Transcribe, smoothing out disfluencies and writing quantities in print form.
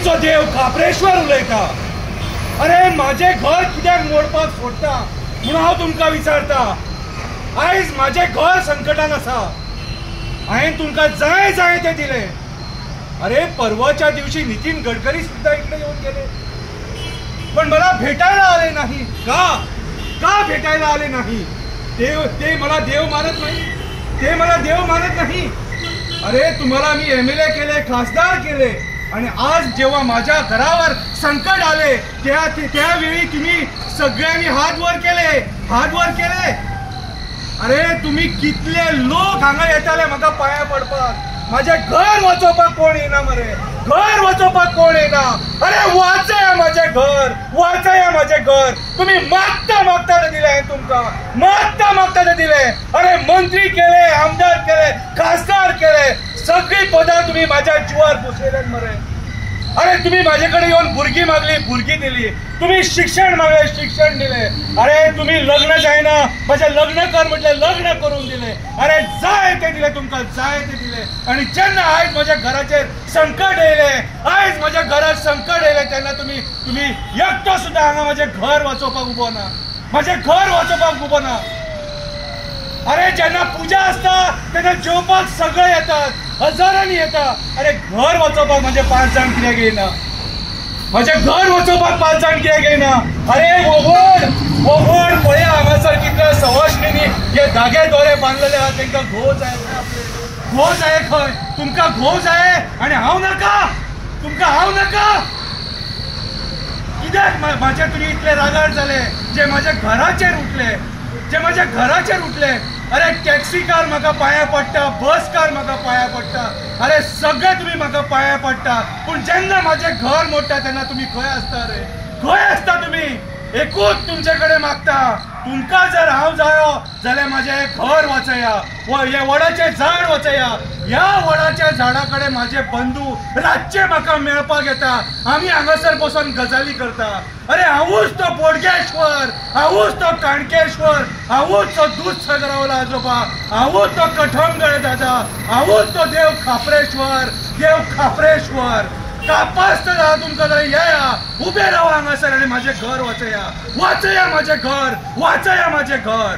तुमचो देव खापरेश्वर उलयता। अरे माझे घर कित्याक मोडपाक सोडटा म्हणून हांव तुमकां विचारता। आयज माझे घर संकटान आसा। हांवें तुमकां जाय जाय तें दिलें। अरे परवाच्या दिवशी नितीन गडकरी सुद्धा इकडे येऊन गेले, पण मला भेटायला आले नाही। का भेटायला आले नाही? ते मला देव मानत नाही, ते मला देव मानत नाही। अरे तुम्हाला मी एमएलए केले, खासदार केले, आणि आज जेव्हा माझ्या घरावर संकट आले त्यावेळी तुम्ही सगळ्यांनी हात वर केले। अरे तुम्ही कितले लोक हांगा येताले म्हाका पाया पडपाक। माझे घर वाचोवपाक कोण येना मरे, घर वाचोवपाक कोण येना। अरे वाचया माझे घर। तुम्ही मागता ते दिले, तुमका मागता ते दिले। अरे मंत्री केले, आमदार केले, खासदार केले, सगळी पदां तुम्ही माझ्या जीवार बसयल्यात मरे। अरे तुम्ही माझ्याकडे येऊन भुरगी मागली, भुरगी दिली। तुम्ही शिक्षण मागले, शिक्षण दिले। अरे तुम्ही लग्न जायना, माझे लग्न कर म्हटले, लग्न करून दिले। अरे जाय ते दिले, तुमका जाय ते दिले। आणि जेन्ना आयज माझ्या घराचेर संकट येयले, आयज माझ्या घरात संकट येयले, तेन्ना तुम्ही एकटो सुद्धा हांगा माझे घर वाचोवपाक उबो ना, माझे घर वाचोवपाक उबो ना। अरे जेन्ना पूजा असता तेन्ना जेवपाक सगळे येतात, हजारांनी येतात। अरे घर वाचोवपाक माझे 5 जाण कित्याक येना? माझे घर वाचोवपाक 5 जाण कित्याक येना? अरे वोवड पळया हांगासर कितले सवाशिणींनी हे धागे दोरे बांदलेले आहात, तांकां घोव जाय आपले, घोव जाय खंय? तुमकां घोव जाय आणि हांव नाका? तुमकां हांव नाका? कित्याक माझे तुमी इतले रागार जाले जे माझ्या घराचेर उठले? अरे टॅक्सी कार म्हाका पाया पडटा, बस कार म्हाका पाया पडटा, अरे सगळे तुम्ही म्हाका पाया पडटा, पण जेन्ना माझे घर मोडटा तेन्ना तुम्ही खंय आसता रे? खंय आसता तुम्ही? एकूच तुमच्याकडे मागता, तुमकां जर हांव जायो जाल्यार माझे घर वाचया, हे वडाचे झाड वाचया। ह्या वडाच्या झाडाकडे माझे बंधू रातचे म्हाका मेळपाक येता, आमी हांगासर बसून गजाली करता। अरे हांवूच तो बोडगेश्वर, हांवूच तो काणकेश्वर, हांवूच तो दूधसागरावला आजोबा, हांवूच तो कठमगड दादा, हांवूच तो देव खापरेश्वर। कापास तर तुमकां जाल्यार येया, उबे रावा हांगासर आणि माझे घर वाचया, वाचया माझे घर।